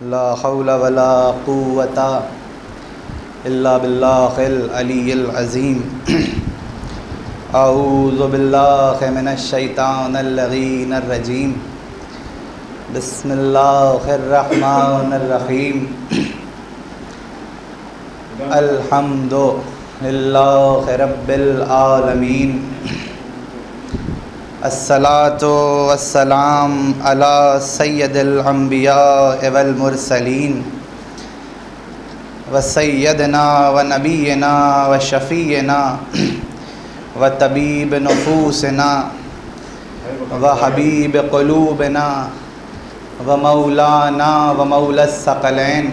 لا حول ولا قوة إلا بالله العلي العظيم أعوذ بالله من الشيطان اللعين الرجيم بسم الله الرحمن الرحيم الحمد لله رب العالمين الصلاة والسلام على سید الانبیاء والمرسلین وسیدنا ونبینا وشفیعنا وطبیب نفوسنا وحبیب قلوبنا ومولانا ومولا الثقلین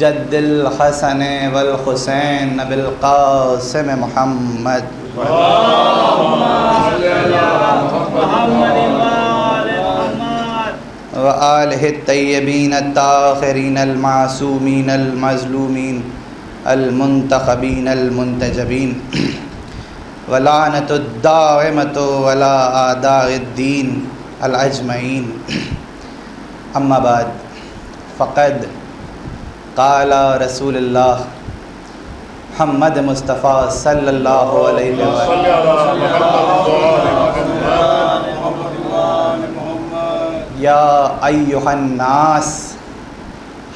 جد الحسن والحسین بالقاسم محمد وآلہ الطیبین الطاہرین المعصومین المظلومین المنتخبین المنتجبین ولعنۃ الدائمۃ علی اعداء الدین الاجمعین اما بعد فقد قال رسول اللہ محمد مصطفیٰ صلی اللہ علیہ وسلم یا ایہا الناس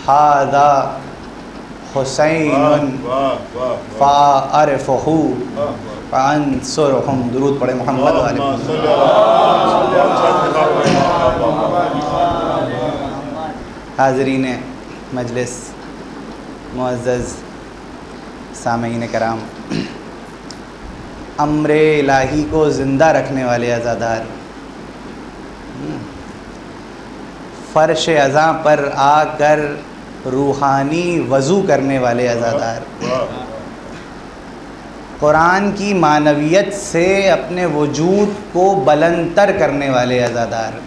ھذا حسین فاعرفہ فانصرہم. درود پڑھیں محمد علیہ وسلم. حاضرین مجلس، معزز سامعین کرام، امر الہی کو زندہ رکھنے والے عزادار، فرش اذاں پر آ کر روحانی وضو کرنے والے عزادار، قرآن کی معنویت سے اپنے وجود کو بلند تر کرنے والے عزادار،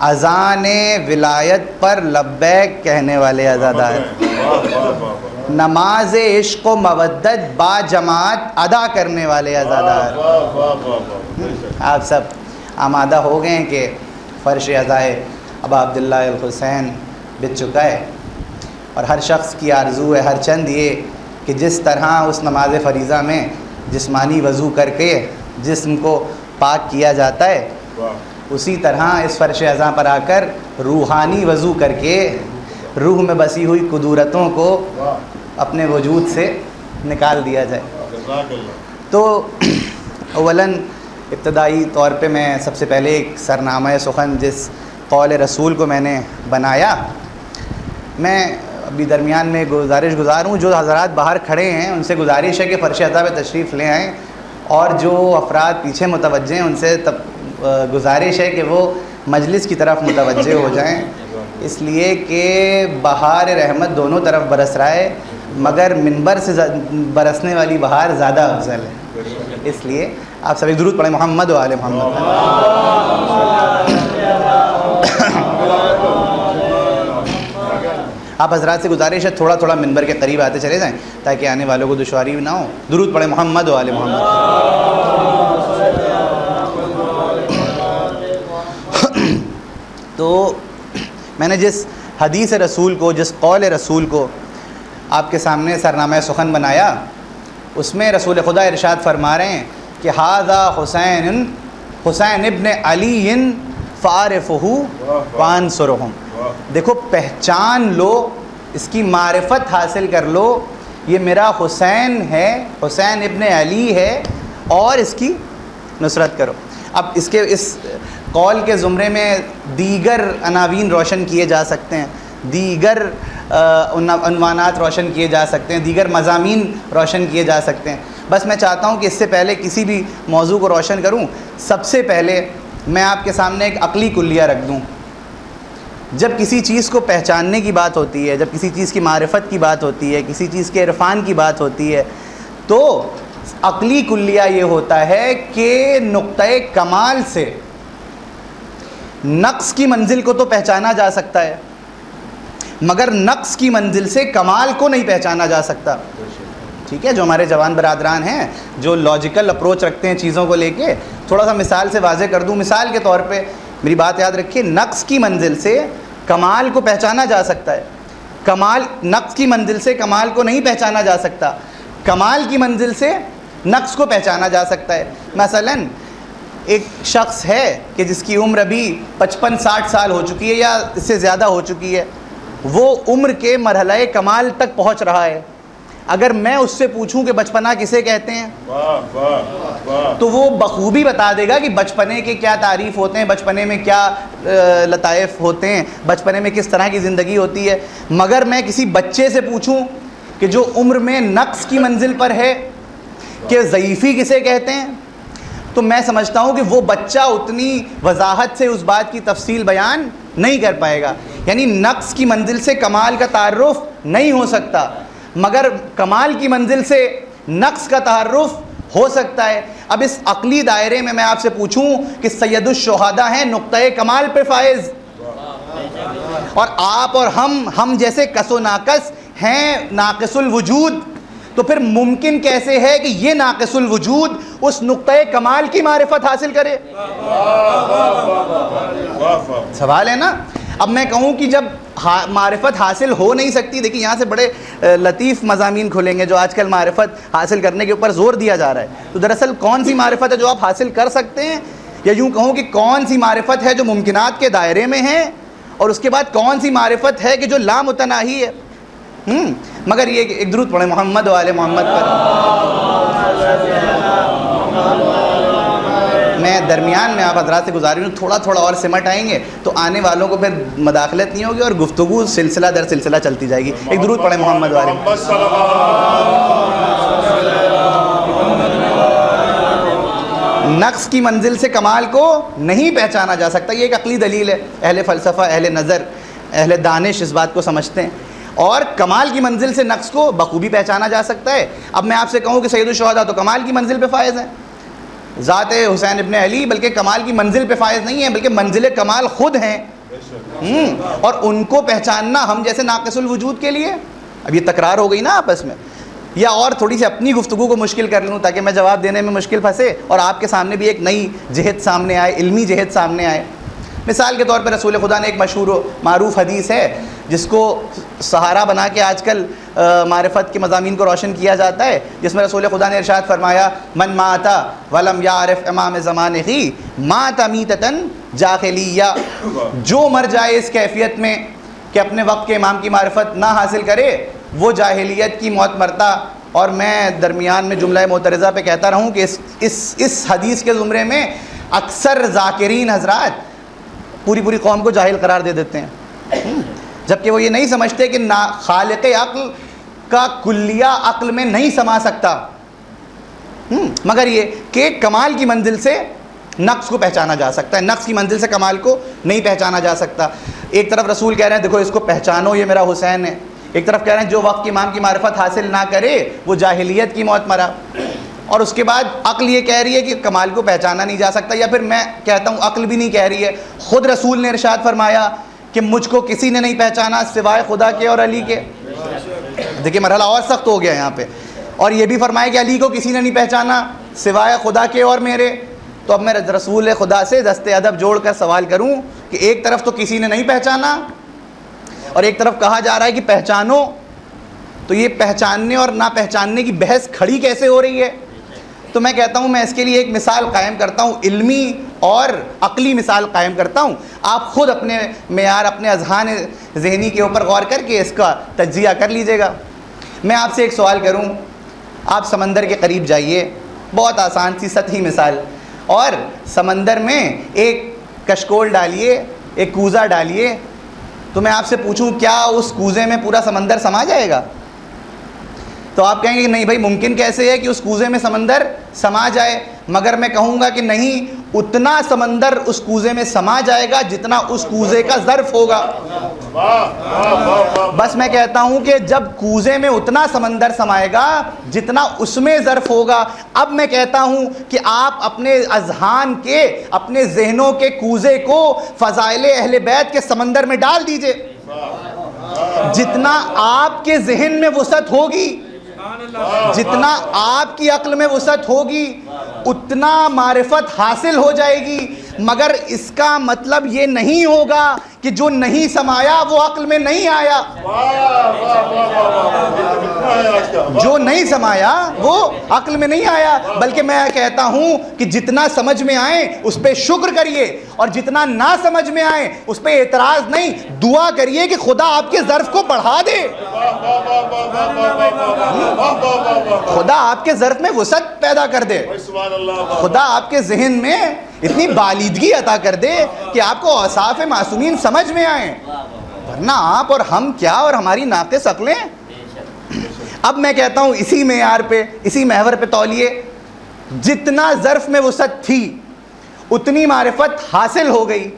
اذان ولایت پر لبیک کہنے والے عزادار، نماز عشق و مودت با جماعت ادا کرنے والے عزادار. آپ سب آمادہ ہو گئے ہیں کہ فرش عزائے ابا عبداللہ الحسین بچ چکا ہے، اور ہر شخص کی آرزو ہے، ہر چند یہ کہ جس طرح اس نماز فریضہ میں جسمانی وضو کر کے جسم کو پاک کیا جاتا ہے، اسی طرح اس فرش عزاں پر آ کر روحانی وضو کر کے روح میں بسی ہوئی قدورتوں کو اپنے وجود سے نکال دیا جائے. تو اولاً ابتدائی طور پہ میں سب سے پہلے ایک سرنامہ سخن جس قول رسول کو میں نے بنایا، میں ابھی درمیان میں گزارش گزار ہوں، جو حضرات باہر کھڑے ہیں ان سے گزارش ہے کہ فرش عزاں پہ تشریف لے آئیں، اور جو افراد پیچھے متوجہ ہیں ان سے گزارش ہے کہ وہ مجلس کی طرف متوجہ ہو جائیں، اس لیے کہ بہار رحمت دونوں طرف برس رہا ہے، مگر منبر سے برسنے والی بہار زیادہ افضل ہے. اس لیے آپ سبھی درود پڑھیں محمد و آل محمد. آپ حضرات سے گزارش ہے تھوڑا تھوڑا منبر کے قریب آتے چلے جائیں تاکہ آنے والوں کو دشواری نہ ہو. درود پڑھیں محمد و آل محمد. تو میں نے جس حدیث رسول کو، جس قول رسول کو آپ کے سامنے سرنامہ سخن بنایا، اس میں رسول خدا ارشاد فرما رہے ہیں کہ ھذا حسین ابن علی فاعرفہ وانصرہم. دیکھو، پہچان لو، اس کی معرفت حاصل کر لو، یہ میرا حسین ہے، حسین ابن علی ہے، اور اس کی نصرت کرو. اب اس قول کے زمرے میں دیگر عناوین روشن کیے جا سکتے ہیں، دیگر عنوانات روشن کیے جا سکتے ہیں، دیگر مضامین روشن کیے جا سکتے ہیں. بس میں چاہتا ہوں کہ اس سے پہلے کسی بھی موضوع کو روشن کروں، سب سے پہلے میں آپ کے سامنے ایک عقلی کلیہ رکھ دوں. جب کسی چیز کو پہچاننے کی بات ہوتی ہے، جب کسی چیز کی معرفت کی بات ہوتی ہے، کسی چیز کے عرفان کی بات ہوتی ہے، تو عقلی کلیہ یہ ہوتا ہے کہ نقطۂ کمال سے نقص کی منزل کو تو پہچانا جا سکتا ہے، مگر نقص کی منزل سے کمال کو نہیں پہچانا جا سکتا. ٹھیک ہے، جو ہمارے جوان برادران ہیں جو لاجیکل اپروچ رکھتے ہیں چیزوں کو لے کے، تھوڑا سا مثال سے واضح کر دوں. مثال کے طور پہ میری بات یاد رکھیے, نقص کی منزل سے کمال کو پہچانا جا سکتا ہے, نقص کی منزل سے کمال کو نہیں پہچانا جا سکتا, کمال کی منزل سے نقص کو پہچانا جا سکتا ہے. مثلاً ایک شخص ہے کہ جس کی عمر ابھی 55-60 سال ہو چکی ہے یا اس سے زیادہ ہو چکی ہے, وہ عمر کے مرحلہ کمال تک پہنچ رہا ہے. اگر میں اس سے پوچھوں کہ بچپنا کسے کہتے ہیں, تو وہ بخوبی بتا دے گا کہ بچپنے کے کیا تعریف ہوتے ہیں, بچپنے میں کیا لطائف ہوتے ہیں, بچپنے میں کس طرح کی زندگی ہوتی ہے. مگر میں کسی بچے سے پوچھوں کہ جو عمر میں نقص کی منزل پر ہے کہ ضعیفی کسے کہتے ہیں, تو میں سمجھتا ہوں کہ وہ بچہ اتنی وضاحت سے اس بات کی تفصیل بیان نہیں کر پائے گا. یعنی نقص کی منزل سے کمال کا تعارف نہیں ہو سکتا, مگر کمال کی منزل سے نقص کا تعارف ہو سکتا ہے. اب اس عقلی دائرے میں آپ سے پوچھوں کہ سید الشہداء ہیں نقطۂ کمال پہ فائز, اور آپ اور ہم جیسے کس و ناقص ہیں ناقص الوجود, تو پھر ممکن کیسے ہے کہ یہ ناقص الوجود اس نقطۂ کمال کی معرفت حاصل کرے؟ سوال ہے نا. اب میں کہوں کہ جب معرفت حاصل ہو نہیں سکتی, دیکھیں یہاں سے بڑے لطیف مضامین کھلیں گے جو آج کل معرفت حاصل کرنے کے اوپر زور دیا جا رہا ہے. تو دراصل کون سی معرفت ہے جو آپ حاصل کر سکتے ہیں, یا یوں کہوں کہ کون سی معرفت ہے جو ممکنات کے دائرے میں ہے, اور اس کے بعد کون سی معرفت ہے کہ جو لامتناہی ہے. مگر یہ ایک درود پڑھیں محمد و آل محمد پر. میں درمیان میں آپ حضرات سے گزارش ہوں تھوڑا تھوڑا اور سمٹ آئیں گے تو آنے والوں کو پھر مداخلت نہیں ہوگی اور گفتگو سلسلہ در سلسلہ چلتی جائے گی. ایک درود پڑھیں محمد و آل محمد. نقص کی منزل سے کمال کو نہیں پہچانا جا سکتا, یہ ایک عقلی دلیل ہے. اہل فلسفہ, اہل نظر, اہل دانش اس بات کو سمجھتے ہیں. اور کمال کی منزل سے نقص کو بخوبی پہچانا جا سکتا ہے. اب میں آپ سے کہوں کہ سید الشہداء تو کمال کی منزل پہ فائز ہیں, ذات حسین ابن علی بلکہ کمال کی منزل پہ فائز نہیں ہیں بلکہ منزل کمال خود ہیں. اور ان کو پہچاننا ہم جیسے ناقص الوجود کے لیے, اب یہ تکرار ہو گئی نا آپس میں, یا اور تھوڑی سی اپنی گفتگو کو مشکل کر لوں تاکہ میں جواب دینے میں مشکل پھنسے اور آپ کے سامنے بھی ایک نئی جہت سامنے آئے, علمی جہت سامنے آئے. مثال کے طور پہ رسول خدا نے ایک مشہور و معروف حدیث ہے جس کو سہارا بنا کے آج کل معرفت کے مضامین کو روشن کیا جاتا ہے, جس میں رسول خدا نے ارشاد فرمایا من مات ولم یعرف امام زمانہ مات میتۃ جاہلیہ, جو مر جائے اس کیفیت میں کہ اپنے وقت کے امام کی معرفت نہ حاصل کرے وہ جاہلیت کی موت مرتا. اور میں درمیان میں جملہ معترضہ پہ کہتا رہوں کہ اس حدیث کے زمرے میں اکثر ذاکرین حضرات پوری قوم کو جاہل قرار دے دیتے ہیں, جبکہ وہ یہ نہیں سمجھتے کہ خالق عقل کا کلیہ عقل میں نہیں سما سکتا, مگر یہ کہ ایک کمال کی منزل سے نقص کو پہچانا جا سکتا ہے, نقص کی منزل سے کمال کو نہیں پہچانا جا سکتا. ایک طرف رسول کہہ رہے ہیں دیکھو اس کو پہچانو یہ میرا حسین ہے, ایک طرف کہہ رہے ہیں جو وقت کے امام کی معرفت حاصل نہ کرے وہ جاہلیت کی موت مرا. اور اس کے بعد عقل یہ کہہ رہی ہے کہ کمال کو پہچانا نہیں جا سکتا, یا پھر میں کہتا ہوں عقل بھی نہیں کہہ رہی ہے, خود رسول نے ارشاد فرمایا کہ مجھ کو کسی نے نہیں پہچانا سوائے خدا کے اور علی کے. دیکھیے مرحلہ اور سخت ہو گیا یہاں پہ, اور یہ بھی فرمایا کہ علی کو کسی نے نہیں پہچانا سوائے خدا کے اور میرے. تو اب میں رسول خدا سے دست ادب جوڑ کر سوال کروں کہ ایک طرف تو کسی نے نہیں پہچانا اور ایک طرف کہا جا رہا ہے کہ پہچانو, تو یہ پہچاننے اور نہ پہچاننے کی بحث کھڑی کیسے ہو رہی ہے؟ تو میں کہتا ہوں میں اس کے لیے ایک مثال قائم کرتا ہوں, علمی اور عقلی مثال قائم کرتا ہوں. آپ خود اپنے معیار اپنے اذہان ذہنی کے اوپر غور کر کے اس کا تجزیہ کر لیجئے گا. میں آپ سے ایک سوال کروں, آپ سمندر کے قریب جائیے, بہت آسان سی سطحی مثال, اور سمندر میں ایک کشکول ڈالیے, ایک کوزہ ڈالیے, تو میں آپ سے پوچھوں کیا اس کوزے میں پورا سمندر سما جائے گا؟ تو آپ کہیں گے کہ نہیں بھائی ممکن کیسے ہے کہ اس کوزے میں سمندر سما جائے, مگر میں کہوں گا کہ نہیں, اتنا سمندر اس کوزے میں سما جائے گا جتنا اس کوزے کا ظرف ہوگا. بس میں کہتا ہوں کہ جب کوزے میں اتنا سمندر سمائے گا جتنا اس میں ظرف ہوگا, اب میں کہتا ہوں کہ آپ اپنے اذہان کے اپنے ذہنوں کے کوزے کو فضائل اہل بیت کے سمندر میں ڈال دیجئے. جتنا آپ کے ذہن میں وسعت ہوگی, جتنا آپ کی عقل میں وسعت ہوگی, اتنا معرفت حاصل ہو جائے گی. مگر اس کا مطلب یہ نہیں ہوگا کہ جو نہیں سمایا وہ عقل میں نہیں آیا. جو نہیں سمایا وہ عقل میں نہیں آیا, بلکہ میں کہتا ہوں کہ جتنا سمجھ میں آئے اس پہ شکر کریے, اور جتنا نہ سمجھ میں آئے اس پہ اعتراض نہیں, دعا کریے کہ خدا آپ کے ظرف کو بڑھا دے, خدا آپ کے ظرف میں وسعت پیدا کر دے, خدا آپ کے ذہن میں اتنی بالیدگی عطا کر دے کہ آپ کو اوصاف معصومین سمجھ میں آئیں, ورنہ آپ اور ہم کیا اور ہماری ناقص عقلیں. اب میں کہتا ہوں اسی معیار پہ, اسی محور پہ تولیے, جتنا ظرف میں وسعت تھی اتنی معرفت حاصل ہو گئی.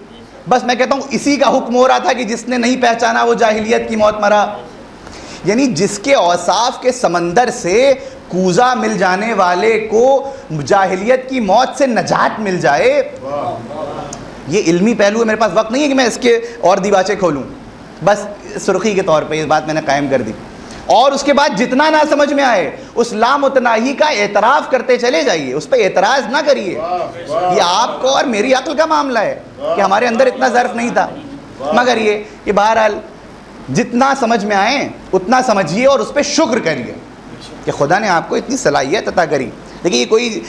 بس میں کہتا ہوں اسی کا حکم ہو رہا تھا کہ جس نے نہیں پہچانا وہ جاہلیت کی موت مرا. یعنی جس کے اوصاف کے سمندر سے کوزہ مل جانے والے کو جاہلیت کی موت سے نجات مل جائے. یہ علمی پہلو ہے, میرے پاس وقت نہیں ہے کہ میں اس کے اور دیباچے کھولوں, بس سرخی کے طور پہ یہ بات میں نے قائم کر دی. اور اس کے بعد جتنا نہ سمجھ میں آئے اس لامتناہی کا اعتراف کرتے چلے جائیے, اس پہ اعتراض نہ کریے. یہ آپ کو اور میری عقل کا معاملہ ہے کہ ہمارے اندر اتنا ظرف نہیں تھا, مگر یہ کہ بہرحال جتنا سمجھ میں آئے اتنا سمجھیے اور اس پہ شکر کریے کہ خدا نے آپ کو اتنی صلاحیت عطا کری. دیکھیے یہ کوئی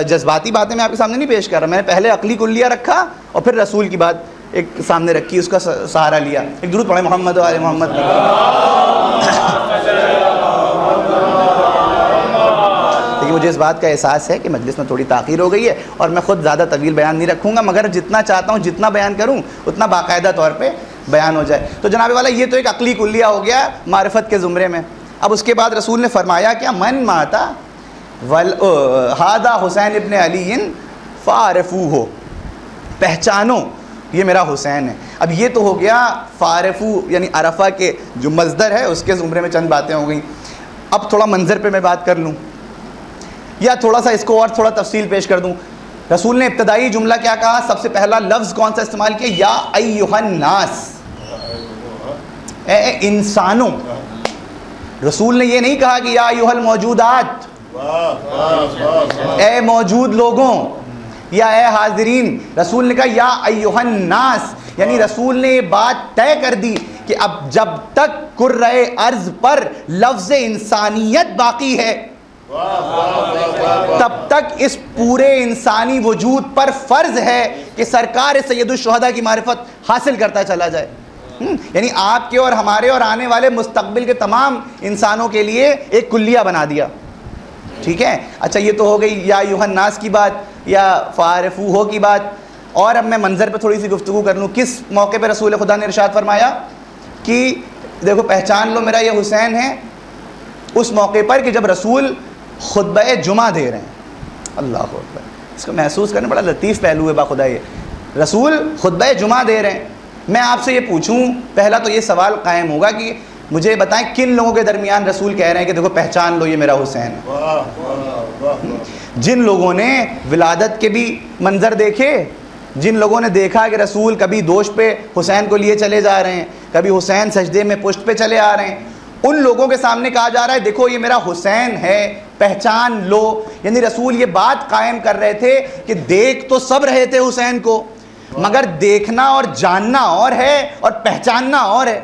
جذباتی باتیں میں آپ کے سامنے نہیں پیش کر رہا, میں نے پہلے عقلی کلیہ رکھا اور پھر رسول کی بات ایک سامنے رکھی, اس کا سہارا لیا. ایک درود پڑھیں محمد و آل محمد. دیکھیے مجھے اس بات کا احساس ہے کہ مجلس میں تھوڑی تاخیر ہو گئی ہے اور میں خود زیادہ طویل بیان نہیں رکھوں گا, مگر جتنا چاہتا ہوں جتنا بیان کروں اتنا باقاعدہ طور پہ بیان ہو جائے. تو جناب والا یہ تو ایک عقلی کلیہ ہو گیا معرفت کے زمرے میں. اب اس کے بعد رسول نے فرمایا کیا, من ماتا ہادہ حسین ابن علی فعرفوہ, پہچانو یہ میرا حسین ہے. اب یہ تو ہو گیا فعرفو یعنی عرفہ کے جو مصدر ہے اس کے زمرے میں چند باتیں ہو گئیں. اب تھوڑا منظر پہ میں بات کر لوں یا تھوڑا سا اس کو اور تھوڑا تفصیل پیش کر دوں. رسول نے ابتدائی جملہ کیا کہا, سب سے پہلا لفظ کون سا استعمال کیا, یا ایھا الناس, اے انسانوں. رسول نے یہ نہیں کہا کہ یا ایھا الموجودات, اے موجود لوگوں یا اے حاضرین. رسول نے کہا یا ایھا الناس, یعنی رسول نے یہ بات طے کر دی کہ اب جب تک کرۂ ارض پر لفظ انسانیت باقی ہے تب تک اس پورے انسانی وجود پر فرض ہے کہ سرکار سید الشہداء کی معرفت حاصل کرتا چلا جائے. یعنی آپ کے اور ہمارے اور آنے والے مستقبل کے تمام انسانوں کے لیے ایک کلیہ بنا دیا. ٹھیک ہے, اچھا یہ تو ہو گئی یا ایھا الناس کی بات یا فعرفوہ کی بات. اور اب میں منظر پہ تھوڑی سی گفتگو کر لوں. کس موقع پہ رسول خدا نے ارشاد فرمایا کہ دیکھو پہچان لو میرا یہ حسین ہے, اس موقع پر کہ جب رسول خطبہ جمعہ دے رہے ہیں. اللہ اکبر, اس کو محسوس کرنے بڑا لطیف پہلو ہے باخدا. یہ رسول خطبہ جمعہ دے رہے ہیں. میں آپ سے یہ پوچھوں, پہلا تو یہ سوال قائم ہوگا کہ مجھے بتائیں کن لوگوں کے درمیان رسول کہہ رہے ہیں کہ دیکھو پہچان لو یہ میرا حسین ہے. جن لوگوں نے ولادت کے بھی منظر دیکھے, جن لوگوں نے دیکھا کہ رسول کبھی دوش پہ حسین کو لیے چلے جا رہے ہیں, کبھی حسین سجدے میں پشت پہ چلے آ رہے ہیں, ان لوگوں کے سامنے کہا جا رہا ہے دیکھو یہ میرا حسین ہے, پہچان لو. یعنی رسول یہ بات قائم کر رہے تھے کہ دیکھ تو سب رہے تھے حسین کو, مگر دیکھنا اور جاننا اور ہے اور پہچاننا اور ہے.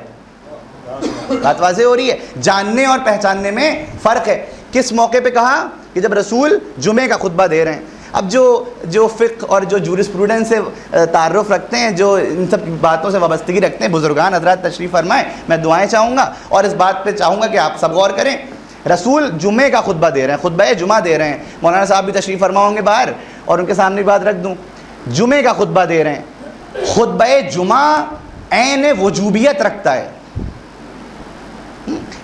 بات واضح ہو رہی ہے, جاننے اور پہچاننے میں فرق ہے. کس موقع پہ کہا کہ جب رسول جمعے کا خطبہ دے رہے ہیں. اب جو فقہ اور جو جورسپروڈنس سے تعارف رکھتے ہیں, جو ان سب باتوں سے وابستگی رکھتے ہیں, بزرگان حضرات تشریف فرمائیں, میں دعائیں چاہوں گا اور اس بات پہ چاہوں گا کہ آپ سب غور کریں. رسول جمعے کا خطبہ دے رہے ہیں, خطبہ جمعہ دے رہے ہیں. مولانا صاحب بھی تشریف فرما ہوں گے باہر, اور ان کے سامنے بات رکھ دوں, جمعے کا خطبہ دے رہے ہیں. خطبہ جمعہ عین وجوبیت رکھتا ہے,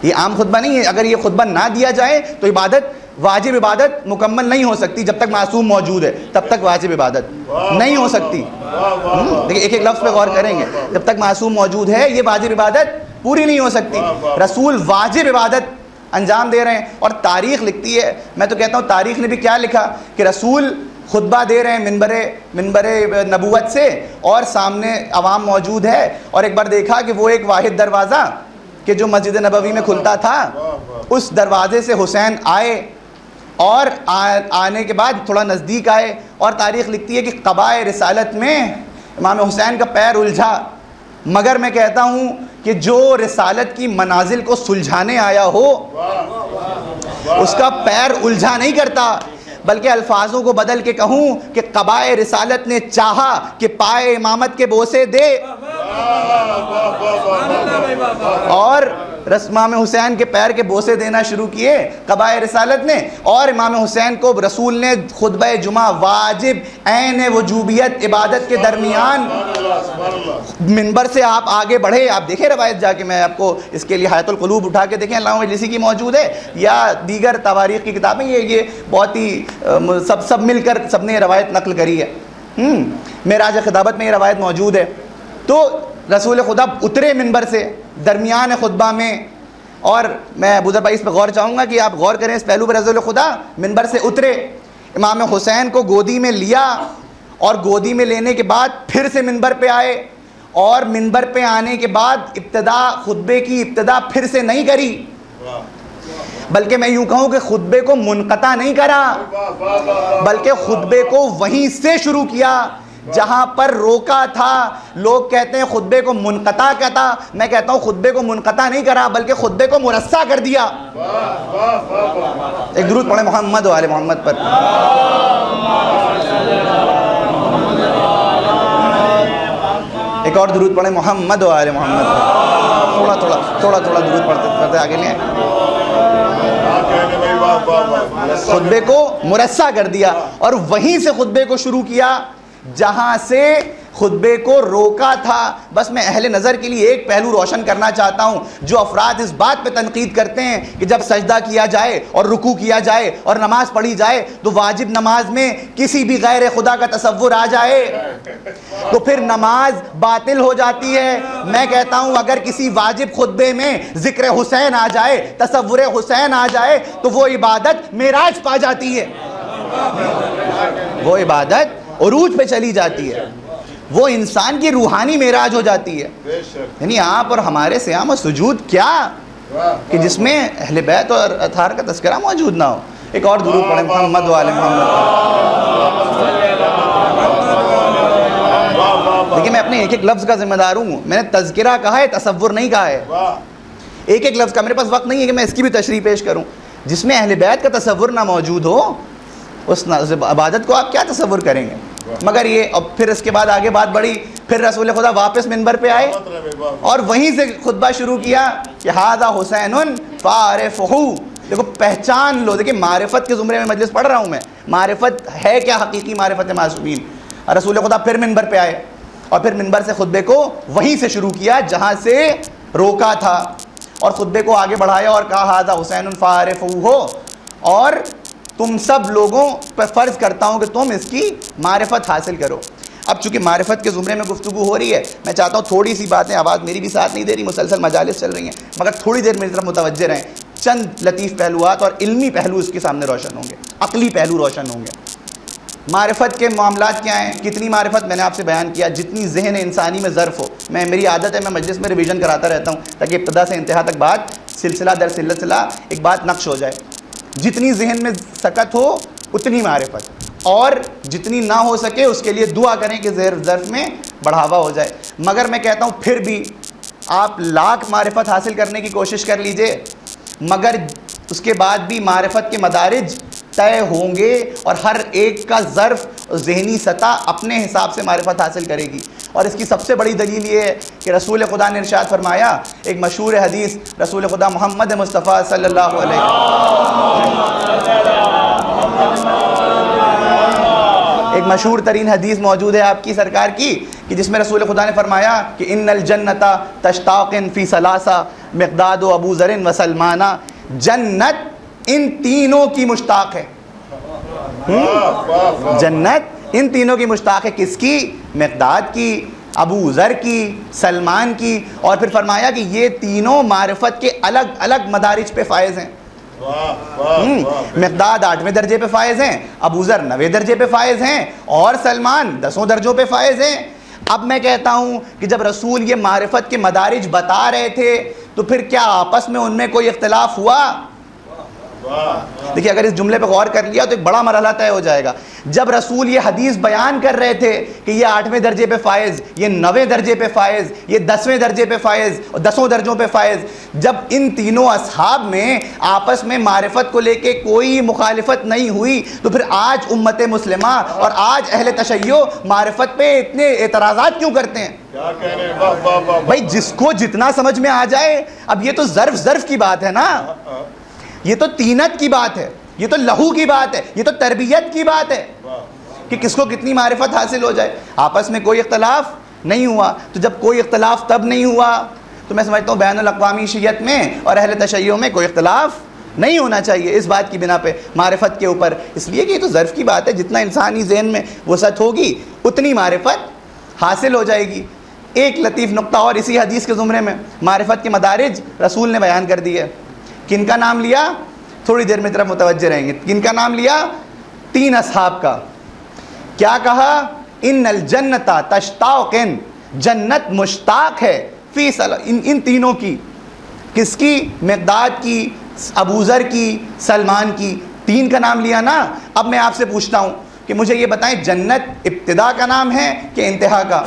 یہ عام خطبہ نہیں ہے. اگر یہ خطبہ نہ دیا جائے تو عبادت, واجب عبادت مکمل نہیں ہو سکتی. جب تک معصوم موجود ہے تب تک واجب عبادت نہیں ہو سکتی. دیکھیں ایک ایک لفظ پہ غور کریں گے, جب تک معصوم موجود ہے یہ واجب عبادت پوری نہیں ہو سکتی. رسول واجب عبادت انجام دے رہے ہیں, اور تاریخ لکھتی ہے. میں تو کہتا ہوں تاریخ نے بھی کیا لکھا کہ رسول خطبہ دے رہے ہیں منبر نبوت سے, اور سامنے عوام موجود ہے, اور ایک بار دیکھا کہ وہ ایک واحد دروازہ کہ جو مسجد نبوی میں کھلتا تھا, اس دروازے سے حسین آئے اور آنے کے بعد تھوڑا نزدیک آئے، اور تاریخ لکھتی ہے کہ قبائے رسالت میں امام حسین کا پیر الجھا، مگر میں کہتا ہوں کہ جو رسالت کی منازل کو سلجھانے آیا ہو اس کا پیر الجھا نہیں کرتا، بلکہ الفاظوں کو بدل کے کہوں کہ قبائے رسالت نے چاہا کہ پائے امامت کے بوسے دے، اور امام حسین کے پیر کے بوسے دینا شروع کیے قبائے رسالت نے، اور امام حسین کو رسول نے خطبہ جمعہ واجب عین وجوبیت عبادت کے درمیان منبر سے آپ آگے بڑھے. آپ دیکھیں روایت جا کے، میں آپ کو اس کے لیے حیات القلوب اٹھا کے دیکھیں، علامہ مجلسی کی موجود ہے یا دیگر تواریخ کی کتابیں، یہ بہت ہی سب مل کر سب نے یہ روایت نقل کری ہے. معراج خطابت میں یہ روایت موجود ہے. تو رسول خدا اترے منبر سے درمیان خطبہ میں، اور میں ابو ذر بھائی اس پہ غور چاہوں گا کہ آپ غور کریں اس پہلو پہ. رسول خدا منبر سے اترے، امام حسین کو گودی میں لیا، اور گودی میں لینے کے بعد پھر سے منبر پہ آئے، اور منبر پہ آنے کے بعد خطبے کی ابتدا پھر سے نہیں کری، بلکہ میں یوں کہوں کہ خطبے کو منقطع نہیں کرا، بلکہ خطبے کو وہیں سے شروع کیا جہاں پر روکا تھا. لوگ کہتے ہیں خطبے کو منقطع کہتا، میں کہتا ہوں خطبے کو منقطع نہیں کرا بلکہ خطبے کو مرصع کر دیا. ایک درود پڑھیں محمد و آل محمد پر. ایک اور درود پڑھیں محمد و آل محمد پر. تھوڑا درود پڑھتے آگے لیں. خطبے کو مرصع کر دیا اور وہیں سے خطبے کو شروع کیا جہاں سے خطبے کو روکا تھا. بس میں اہل نظر کے لیے ایک پہلو روشن کرنا چاہتا ہوں. جو افراد اس بات پہ تنقید کرتے ہیں کہ جب سجدہ کیا جائے اور رکوع کیا جائے اور نماز پڑھی جائے تو واجب نماز میں کسی بھی غیر خدا کا تصور آ جائے تو پھر نماز باطل ہو جاتی ہے. میں کہتا ہوں اگر کسی واجب خطبے میں ذکر حسین آ جائے، تصور حسین آ جائے تو وہ عبادت معراج پا جاتی ہے، وہ عبادت عروج پہ چلی جاتی ہے، وہ انسان کی روحانی معراج ہو جاتی ہے. یعنی آپ اور ہمارے صیام و سجود کیا کہ جس میں اہل بیت اور اطہار کا تذکرہ موجود نہ ہو. ایک اور درود پڑھیں محمد و آل محمد. دیکھیں میں اپنے ایک ایک لفظ کا ذمہ دار ہوں. میں نے تذکرہ کہا ہے، تصور نہیں کہا ہے. ایک ایک لفظ کا میرے پاس وقت نہیں ہے کہ میں اس کی بھی تشریح پیش کروں. جس میں اہل بیت کا تصور نہ موجود ہو اس عبادت کو آپ کیا تصور کریں گے. مگر یہ اب پھر اس کے بعد آگے بات بڑھی. پھر رسول خدا واپس منبر پہ آئے اور وہیں سے خطبہ شروع کیا کہ ھذا حسین فاعرفہ. دیکھو پہچان لو. دیکھیں معرفت کے زمرے میں مجلس پڑھ رہا ہوں میں. معرفت ہے کیا؟ حقیقی معرفت معصومین. رسول خدا پھر منبر پہ آئے اور پھر منبر سے خطبے کو وہیں سے شروع کیا جہاں سے روکا تھا اور خطبے کو آگے بڑھایا اور کہا ھذا حسین فاعرفہ. اور تم سب لوگوں پر فرض کرتا ہوں کہ تم اس کی معرفت حاصل کرو. اب چونکہ معرفت کے زمرے میں گفتگو ہو رہی ہے، میں چاہتا ہوں تھوڑی سی باتیں، آواز میری بھی ساتھ نہیں دے رہی، مسلسل مجالس چل رہی ہیں، مگر تھوڑی دیر میری طرف متوجہ رہیں. چند لطیف پہلوات اور علمی پہلو اس کے سامنے روشن ہوں گے، عقلی پہلو روشن ہوں گے. معرفت کے معاملات کیا ہیں؟ کتنی معرفت میں نے آپ سے بیان کیا جتنی ذہن انسانی میں ظرف ہو. میری عادت ہے میں مجلس میں ریویژن کراتا رہتا ہوں تاکہ ابتدا سے انتہا تک بات سلسلہ در سلسلہ ایک بات نقش ہو جائے. جتنی ذہن میں سکت ہو اتنی معرفت، اور جتنی نہ ہو سکے اس کے لیے دعا کریں کہ ظرف میں بڑھاوا ہو جائے. مگر میں کہتا ہوں پھر بھی آپ لاکھ معرفت حاصل کرنے کی کوشش کر لیجئے، مگر اس کے بعد بھی معرفت کے مدارج طے ہوں گے اور ہر ایک کا ظرف ذہنی سطح اپنے حساب سے معرفت حاصل کرے گی. اور اس کی سب سے بڑی دلیل یہ ہے کہ رسول خدا نے ارشاد فرمایا، ایک مشہور حدیث رسول خدا محمد مصطفیٰ صلی اللہ علیہ ایک مشہور ترین حدیث موجود ہے آپ کی سرکار کی کہ جس میں رسول خدا نے فرمایا کہ ان الجنت تشتاق فی ثلاثہ مقداد و ابو ذر و سلمانہ. جنت ان تینوں کی مشتاق ہے. جنت ان تینوں کی مشتاق ہے. کس کی؟ مقداد کی، ابو ذر کی، سلمان کی. اور پھر فرمایا کہ یہ تینوں معرفت کے الگ الگ مدارج پہ فائز ہیں. مقداد 8ویں درجے پہ فائز ہیں، ابو ذر 9ویں درجے پہ فائز ہیں، اور سلمان 10 درجوں پہ فائز ہیں. اب میں کہتا ہوں کہ جب رسول یہ معرفت کے مدارج بتا رہے تھے تو پھر کیا آپس میں ان میں کوئی اختلاف ہوا؟ دیکھیے اگر اس جملے پہ غور کر لیا تو ایک بڑا مرحلہ طے ہو جائے گا. جب رسول یہ حدیث بیان کر رہے تھے کہ یہ 8ویں درجے پہ فائز، یہ 9ویں درجے پہ فائز، یہ 10ویں درجے پہ فائز اور 10 درجوں پہ فائز، جب ان تینوں اصحاب میں آپس میں معرفت کو لے کے کوئی مخالفت نہیں ہوئی تو پھر آج امت مسلمہ اور آج اہل تشیع معرفت پہ اتنے اعتراضات کیوں کرتے ہیں؟ بھائی جس کو جتنا سمجھ میں آ جائے. اب یہ تو ظرف کی بات ہے نا، یہ تو تینت کی بات ہے، یہ تو لہو کی بات ہے، یہ تو تربیت کی بات ہے کہ کس کو کتنی معرفت حاصل ہو جائے. آپس میں کوئی اختلاف نہیں ہوا، تو جب کوئی اختلاف تب نہیں ہوا تو میں سمجھتا ہوں بین الاقوامی شیعت میں اور اہل تشیع میں کوئی اختلاف نہیں ہونا چاہیے اس بات کی بنا پہ معرفت کے اوپر، اس لیے کہ یہ تو ظرف کی بات ہے. جتنا انسانی ذہن میں وسعت ہوگی اتنی معرفت حاصل ہو جائے گی. ایک لطیف نقطہ اور اسی حدیث کے زمرے میں معرفت کے مدارج رسول نے بیان کر دیے. کن کا نام لیا؟ تھوڑی دیر میں طرف متوجہ رہیں گے. کن کا نام لیا؟ 3 اصحاب کا. کیا کہا؟ ان الجنت تشتاق، جنت مشتاق ہے فی ان تینوں کی. کس کی؟ مقداد کی، ابو ذر کی، سلمان کی. 3 کا نام لیا نا. اب میں آپ سے پوچھتا ہوں کہ مجھے یہ بتائیں جنت ابتدا کا نام ہے کہ انتہا کا؟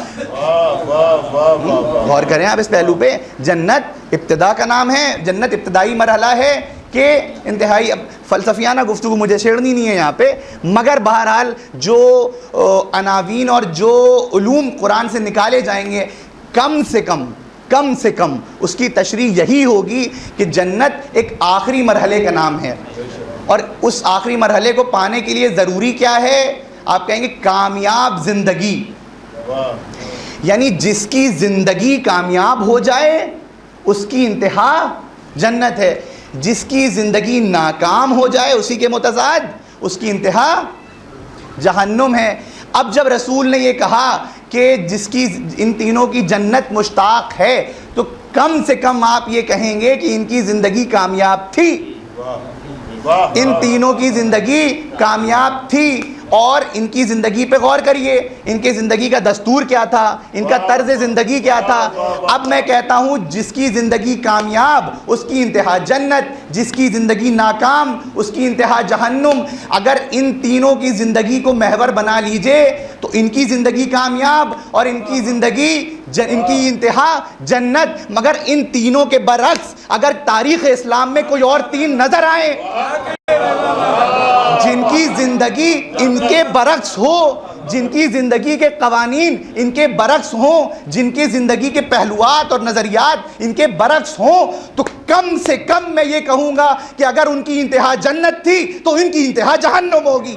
غور کریں آپ اس پہلو پہ. جنت ابتدا کا نام ہے، جنت ابتدائی مرحلہ ہے کہ انتہائی؟ اب فلسفیانہ گفتگو مجھے چھیڑنی نہیں ہے یہاں پہ، مگر بہرحال جو عناوین اور جو علوم قرآن سے نکالے جائیں گے کم سے کم اس کی تشریح یہی ہوگی کہ جنت ایک آخری مرحلے کا نام ہے، اور اس آخری مرحلے کو پانے کے لیے ضروری کیا ہے؟ آپ کہیں گے کامیاب زندگی. یعنی جس کی زندگی کامیاب ہو جائے اس کی انتہا جنت ہے، جس کی زندگی ناکام ہو جائے اسی کے متضاد اس کی انتہا جہنم ہے. اب جب رسول نے یہ کہا کہ جس کی ان تینوں کی جنت مشتاق ہے تو کم سے کم آپ یہ کہیں گے کہ ان کی زندگی کامیاب تھی. ان تینوں کی زندگی کامیاب تھی. اور ان کی زندگی پہ غور کریے، ان کی زندگی کا دستور کیا تھا، ان کا طرز زندگی کیا تھا. اب میں کہتا ہوں جس کی زندگی کامیاب اس کی انتہا جنت، جس کی زندگی ناکام اس کی انتہا جہنم. اگر ان تینوں کی زندگی کو محور بنا لیجئے تو ان کی زندگی کامیاب اور ان کی زندگی ان کی انتہا جنت. مگر ان تینوں کے برعکس اگر تاریخ اسلام میں کوئی اور 3 نظر آئے جن کی زندگی ان کے برعکس ہو، جن کی زندگی کے قوانین ان کے برعکس ہوں، جن کی زندگی کے پہلوات اور نظریات ان کے برعکس ہوں، تو کم سے کم میں یہ کہوں گا کہ اگر ان کی انتہا جنت تھی تو ان کی انتہا جہنم ہوگی.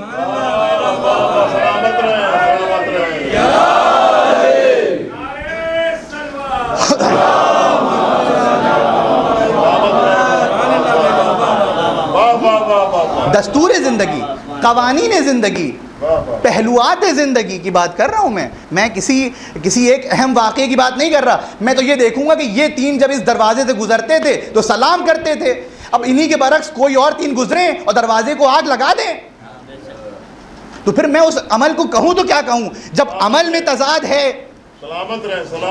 دستور زندگی، قوانین زندگی، پہلوات زندگی کی بات کر رہا ہوں میں کسی ایک اہم واقعے کی بات نہیں کر رہا. میں تو یہ دیکھوں گا کہ یہ 3 جب اس دروازے سے گزرتے تھے تو سلام کرتے تھے. اب انہی کے برعکس کوئی اور 3 گزریں اور دروازے کو آگ لگا دیں تو پھر میں اس عمل کو کہوں تو کیا کہوں؟ جب عمل میں تضاد ہے،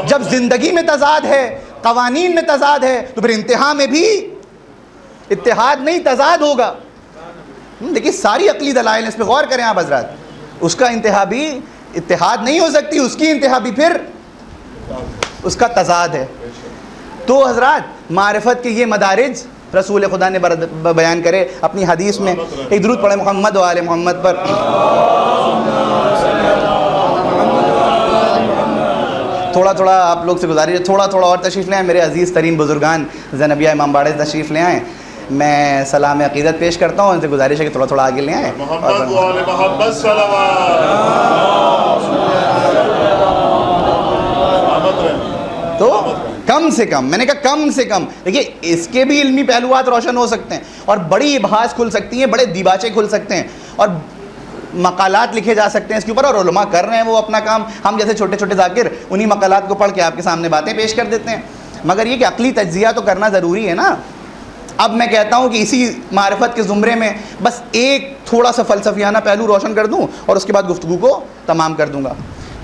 جب زندگی میں تضاد ہے، قوانین میں تضاد ہے، تو پھر انتہا میں بھی اتحاد نہیں تضاد ہوگا. دیکھیے ساری عقلی دلائل اس پہ غور کریں آپ حضرات. اس کا انتہا بھی اتحاد نہیں ہو سکتی، اس کی انتہا بھی پھر اس کا تضاد ہے. تو حضرات معرفت کے یہ مدارج رسول خدا نے بیان کرے اپنی حدیث میں. ایک درود پڑھیں محمد و آل محمد پر. تھوڑا آپ لوگ سے گزارش ہے تھوڑا اور تشریف لے آئیں. میرے عزیز ترین بزرگان زینبیہ امام باڑے تشریف لے آئیں. میں سلام عقیدت پیش کرتا ہوں. ان سے گزارش ہے کہ تھوڑا آگے لے آئیں. تو کم سے کم، میں نے کہا کم سے کم، دیکھیے اس کے بھی علمی پہلوات روشن ہو سکتے ہیں اور بڑی ابحاث کھل سکتی ہیں، بڑے دیباچے کھل سکتے ہیں اور مقالات لکھے جا سکتے ہیں اس کے اوپر، اور علماء کر رہے ہیں وہ اپنا کام. ہم جیسے چھوٹے چھوٹے ذاکر انہی مقالات کو پڑھ کے آپ کے سامنے باتیں پیش کر دیتے ہیں. مگر یہ کہ عقلی تجزیہ تو کرنا ضروری ہے نا. اب میں کہتا ہوں کہ اسی معرفت کے زمرے میں بس ایک تھوڑا سا فلسفیانہ پہلو روشن کر دوں اور اس کے بعد گفتگو کو تمام کر دوں گا.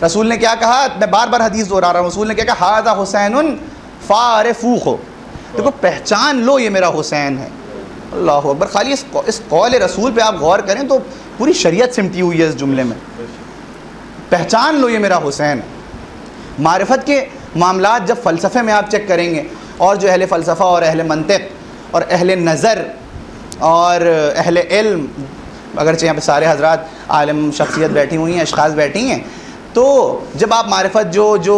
رسول نے کیا کہا؟ میں بار بار حدیث دہرا رہا ہوں. رسول نے کیا کہا؟ ھذا حسین فارفوہ. دیکھو پہچان لو یہ میرا حسین ہے. اللہ اکبر. خالی اس قول رسول پہ آپ غور کریں تو پوری شریعت سمٹی ہوئی ہے اس جملے میں. پہچان لو یہ میرا حسین. معرفت کے معاملات جب فلسفے میں آپ چیک کریں گے، اور جو اہل فلسفہ اور اہل منطق اور اہل نظر اور اہل علم، اگرچہ یہاں پہ سارے حضرات عالم شخصیت بیٹھی ہوئی ہیں، اشخاص بیٹھی ہیں، تو جب آپ معرفت جو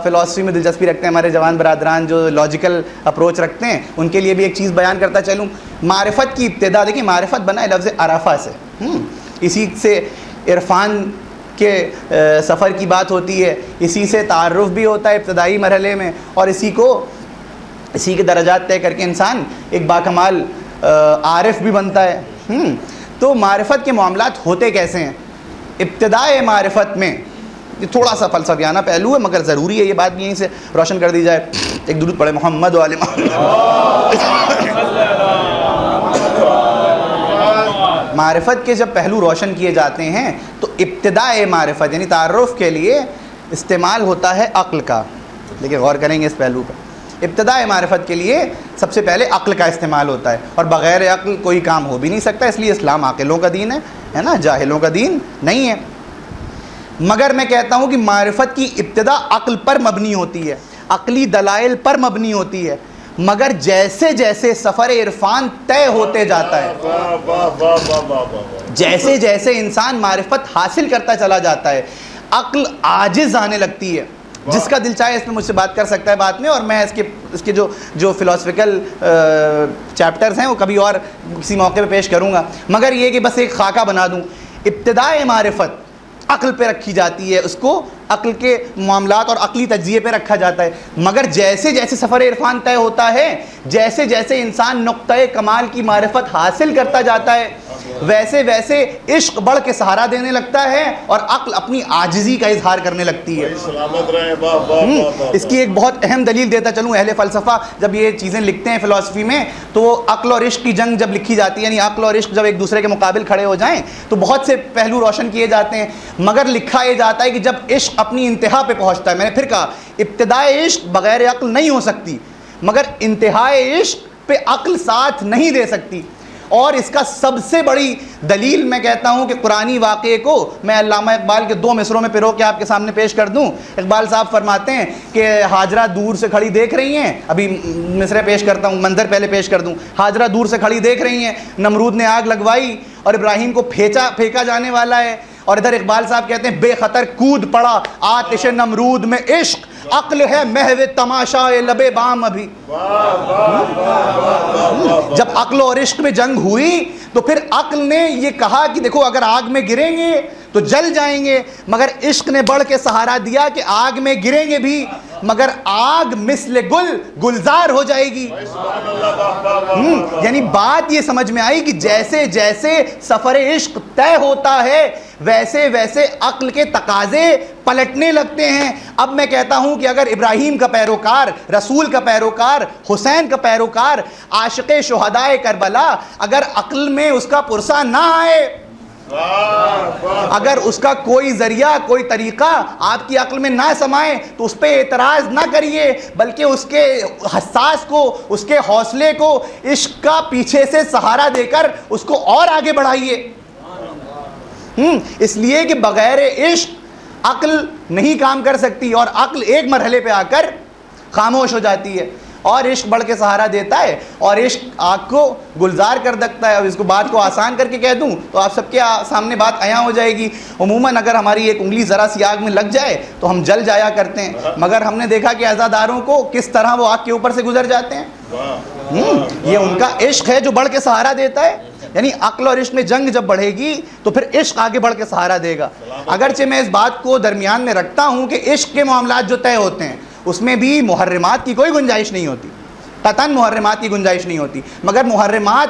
فلاسفی میں دلچسپی رکھتے ہیں، ہمارے جوان برادران جو لاجیکل اپروچ رکھتے ہیں، ان کے لیے بھی ایک چیز بیان کرتا چلوں. معرفت کی ابتدا دیکھیں، معرفت بنا ہے لفظ عرفہ سے. اسی سے عرفان کے سفر کی بات ہوتی ہے، اسی سے تعارف بھی ہوتا ہے ابتدائی مرحلے میں، اور اسی کے درجات طے کر کے انسان ایک باکمال عارف بھی بنتا ہے. تو معرفت کے معاملات ہوتے کیسے ہیں؟ ابتدائے معرفت میں یہ تھوڑا سا فلسفیانہ پہلو ہے، مگر ضروری ہے یہ بات بھی یہیں سے روشن کر دی جائے. ایک درود پڑھے محمد و آل محمد. معرفت کے جب پہلو روشن کیے جاتے ہیں تو ابتدائے معرفت یعنی تعارف کے لیے استعمال ہوتا ہے عقل کا. دیکھیں غور کریں گے اس پہلو پر. ابتدائے معرفت کے لیے سب سے پہلے عقل کا استعمال ہوتا ہے، اور بغیر عقل کوئی کام ہو بھی نہیں سکتا. اس لیے اسلام عاقلوں کا دین ہے نا، جاہلوں کا دین نہیں ہے. مگر میں کہتا ہوں کہ معرفت کی ابتدا عقل پر مبنی ہوتی ہے، عقلی دلائل پر مبنی ہوتی ہے. مگر جیسے جیسے سفر عرفان طے ہوتے جاتا ہے، جیسے جیسے انسان معرفت حاصل کرتا چلا جاتا ہے، عقل عاجز آنے لگتی ہے. جس کا دل چاہے اس میں مجھ سے بات کر سکتا ہے بعد میں، اور میں اس کے جو فلاسفیکل چیپٹرز ہیں وہ کبھی اور کسی موقع پہ پیش کروں گا. مگر یہ کہ بس ایک خاکہ بنا دوں، ابتدائے معرفت عقل پہ رکھی جاتی ہے، اس کو عقل کے معاملات اور عقلی تجزیے پہ رکھا جاتا ہے. مگر جیسے جیسے سفر عرفان طے ہوتا ہے، جیسے جیسے انسان نقطۂ کمال کی معرفت حاصل کرتا جاتا ہے، ویسے ویسے عشق بڑھ کے سہارا دینے لگتا ہے اور عقل اپنی عاجزی کا اظہار کرنے لگتی ہے. اس کی ایک بہت اہم دلیل دیتا چلوں. اہل فلسفہ جب یہ چیزیں لکھتے ہیں فلسفی میں تو وہ عقل اور عشق کی جنگ جب لکھی جاتی ہے، یعنی عقل اور عشق جب ایک دوسرے کے مقابل کھڑے ہو جائیں تو بہت سے پہلو روشن کیے جاتے ہیں. مگر لکھا یہ جاتا ہے کہ جب عشق اپنی انتہا پہ پہنچتا ہے، میں نے پھر کہا ابتدائے عشق بغیر عقل نہیں ہو سکتی، مگر انتہائے عشق پہ عقل ساتھ نہیں دے سکتی. اور اس کا سب سے بڑی دلیل میں کہتا ہوں کہ قرآنی واقعے کو میں علامہ اقبال کے 2 مصروں میں پرو کے آپ کے سامنے پیش کر دوں. اقبال صاحب فرماتے ہیں کہ ہاجرہ دور سے کھڑی دیکھ رہی ہیں، ابھی مصرع پیش کرتا ہوں، منظر پہلے پیش کر دوں. ہاجرہ دور سے کھڑی دیکھ رہی ہیں، نمرود نے آگ لگوائی اور ابراہیم کو پھینکا جانے والا ہے. اور ادھر اقبال صاحب کہتے ہیں بے خطر کود پڑا آتش نمرود میں عشق، عقل ہے محو تماشا لبے بام ابھی. جب عقل اور عشق میں جنگ ہوئی تو پھر عقل نے یہ کہا کہ دیکھو اگر آگ میں گریں گے تو جل جائیں گے، مگر عشق نے بڑھ کے سہارا دیا کہ آگ میں گریں گے بھی مگر آگ مثل گلزار ہو جائے گی. یعنی بات یہ سمجھ میں آئی کہ جیسے جیسے سفر عشق طے ہوتا ہے ویسے ویسے عقل کے تقاضے پلٹنے لگتے ہیں. اب میں کہتا ہوں کہ اگر ابراہیم کا پیروکار، رسول کا پیروکار، حسین کا پیروکار، عاشق شہدائے کربلا، اگر عقل میں اس کا پرسہ نہ آئے، اگر اس کا کوئی ذریعہ کوئی طریقہ آپ کی عقل میں نہ سمائے تو اس پہ اعتراض نہ کریے، بلکہ اس کے حساس کو، اس کے حوصلے کو عشق کا پیچھے سے سہارا دے کر اس کو اور آگے بڑھائیے. اس لیے کہ بغیر عشق عقل نہیں کام کر سکتی، اور عقل ایک مرحلے پہ آ کر خاموش ہو جاتی ہے اور عشق بڑھ کے سہارا دیتا ہے اور عشق آگ کو گلزار کر دکتا ہے. اب اس کو بات کو آسان کر کے کہہ دوں تو آپ سب کے سامنے بات عیاں ہو جائے گی. عموماً اگر ہماری ایک انگلی ذرا سی آگ میں لگ جائے تو ہم جل جایا کرتے ہیں، مگر ہم نے دیکھا کہ عزاداروں کو کس طرح وہ آگ کے اوپر سے گزر جاتے ہیں. یہ ان کا عشق ہے جو بڑھ کے سہارا دیتا ہے. یعنی عقل اور عشق میں جنگ جب بڑھے گی تو پھر عشق آگے بڑھ کے سہارا دے گا. اگرچہ میں اس بات کو درمیان میں رکھتا ہوں کہ عشق کے معاملات جو طے ہوتے ہیں اس میں بھی محرمات کی کوئی گنجائش نہیں ہوتی، قطعاً محرمات کی گنجائش نہیں ہوتی. مگر محرمات،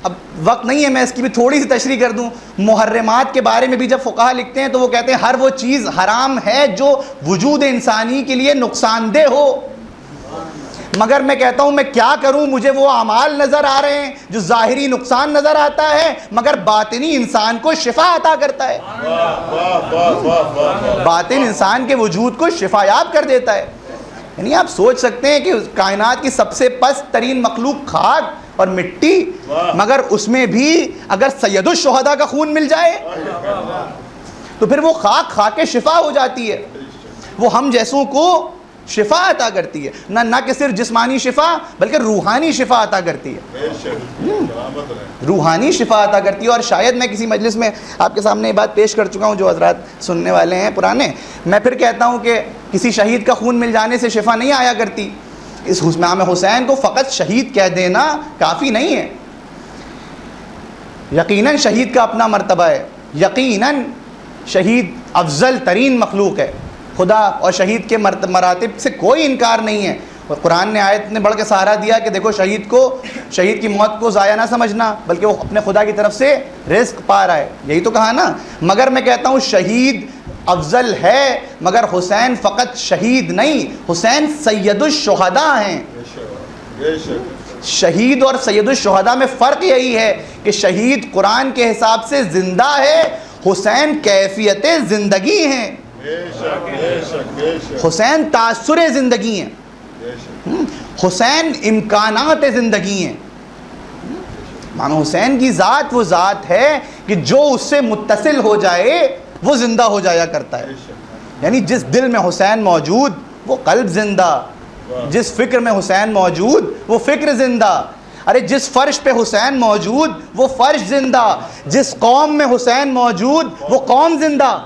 اب وقت نہیں ہے میں اس کی بھی تھوڑی سی تشریح کر دوں. محرمات کے بارے میں بھی جب فقہا لکھتے ہیں تو وہ کہتے ہیں ہر وہ چیز حرام ہے جو وجود انسانی کے لیے نقصان دہ ہو. مگر میں کہتا ہوں میں کیا کروں، مجھے وہ اعمال نظر آ رہے ہیں جو ظاہری نقصان نظر آتا ہے مگر باطنی انسان کو شفا عطا کرتا ہے، باطن انسان کے وجود کو شفا یاب کر دیتا ہے. یعنی آپ سوچ سکتے ہیں کہ کائنات کی سب سے پست ترین مخلوق خاک اور مٹی, مگر اس میں بھی اگر سید الشہداء کا خون مل جائے تو پھر وہ خاک خاک شفا ہو جاتی ہے, وہ ہم جیسوں کو شفا عطا کرتی ہے, نہ کہ صرف جسمانی شفا بلکہ روحانی شفا عطا کرتی ہے, روحانی شفا عطا کرتی ہے. اور شاید میں کسی مجلس میں آپ کے سامنے یہ بات پیش کر چکا ہوں, جو حضرات سننے والے ہیں پرانے, میں پھر کہتا ہوں کہ کسی شہید کا خون مل جانے سے شفا نہیں آیا کرتی. اس امام حسین کو فقط شہید کہہ دینا کافی نہیں ہے, یقیناً شہید کا اپنا مرتبہ ہے, یقیناً شہید افضل ترین مخلوق ہے, خدا اور شہید کے مراتب سے کوئی انکار نہیں ہے. قرآن نے آیت نے بڑھ کے سہارا دیا کہ دیکھو شہید کی موت کو ضائع نہ سمجھنا, بلکہ وہ اپنے خدا کی طرف سے رزق پا رہا ہے, یہی تو کہا نا. مگر میں کہتا ہوں شہید افضل ہے, مگر حسین فقط شہید نہیں, حسین سید الشہداء ہیں. شہید اور سید الشہداء میں فرق یہی ہے کہ شہید قرآن کے حساب سے زندہ ہے, حسین کیفیت زندگی ہیں, حسین تاثر زندگی ہیں, حسین امکانات زندگی ہیں. امام حسین کی ذات وہ ذات ہے کہ جو اس سے متصل ہو جائے وہ زندہ ہو جایا کرتا ہے. یعنی جس دل میں حسین موجود وہ قلب زندہ, جس فکر میں حسین موجود وہ فکر زندہ, ارے جس فرش پہ حسین موجود وہ فرش زندہ, جس قوم میں حسین موجود وہ قوم زندہ.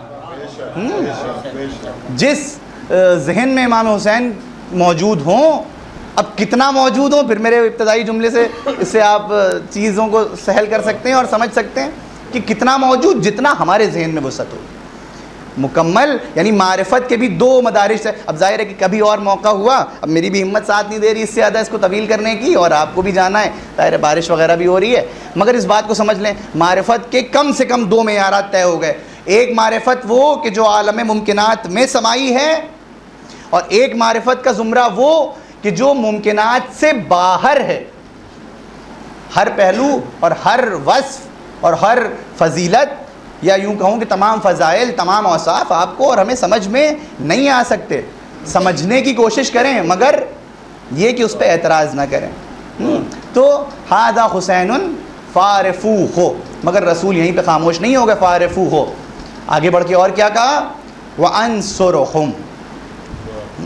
جس ذہن میں امام حسین موجود ہوں, اب کتنا موجود ہوں, پھر میرے ابتدائی جملے سے اس سے آپ چیزوں کو سہل کر سکتے ہیں اور سمجھ سکتے ہیں کہ کتنا موجود, جتنا ہمارے ذہن میں وسعت ہو. مکمل یعنی معرفت کے بھی دو مدارج ہے. اب ظاہر ہے کہ کبھی اور موقع ہوا, اب میری بھی ہمت ساتھ نہیں دے رہی اس سے زیادہ اس کو طویل کرنے کی, اور آپ کو بھی جانا ہے, ظاہر ہے بارش وغیرہ بھی ہو رہی ہے, مگر اس بات کو سمجھ لیں معرفت کے کم سے کم دو معیارات طے ہو گئے. ایک معرفت وہ کہ جو عالم ممکنات میں سمائی ہے, اور ایک معرفت کا زمرہ وہ کہ جو ممکنات سے باہر ہے. ہر پہلو اور ہر وصف اور ہر فضیلت, یا یوں کہوں کہ تمام فضائل, تمام اوصاف آپ کو اور ہمیں سمجھ میں نہیں آ سکتے. سمجھنے کی کوشش کریں مگر یہ کہ اس پہ اعتراض نہ کریں. تو ھذا حسین فارفوہ, مگر رسول یہیں پہ خاموش نہیں ہوگا, فارفوہ. آگے بڑھ کے اور کیا کہا, وانصرہم.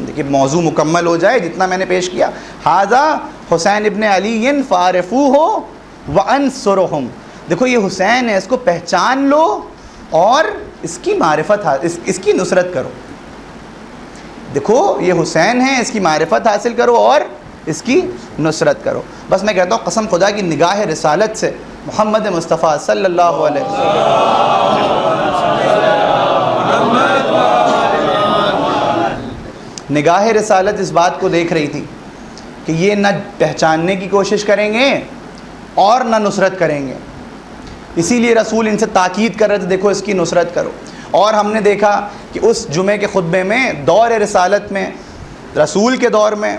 دیکھیے موضوع مکمل ہو جائے جتنا میں نے پیش کیا. ھذا حسین ابن علی فارفوہ وانصرہم. دیکھو یہ حسین ہے, اس کو پہچان لو اور اس کی معرفت اس کی نصرت کرو. دیکھو یہ حسین ہے, اس کی معرفت حاصل کرو اور اس کی نصرت کرو. بس میں کہتا ہوں قسم خدا کی نگاہ رسالت سے محمد مصطفیٰ صلی اللہ علیہ وسلم, نگاہ رسالت اس بات کو دیکھ رہی تھی کہ یہ نہ پہچاننے کی کوشش کریں گے اور نہ نصرت کریں گے. اسی لیے رسول ان سے تاکید کر رہے تھے دیکھو اس کی نصرت کرو. اور ہم نے دیکھا کہ اس جمعے کے خطبے میں دور رسالت میں, رسول کے دور میں,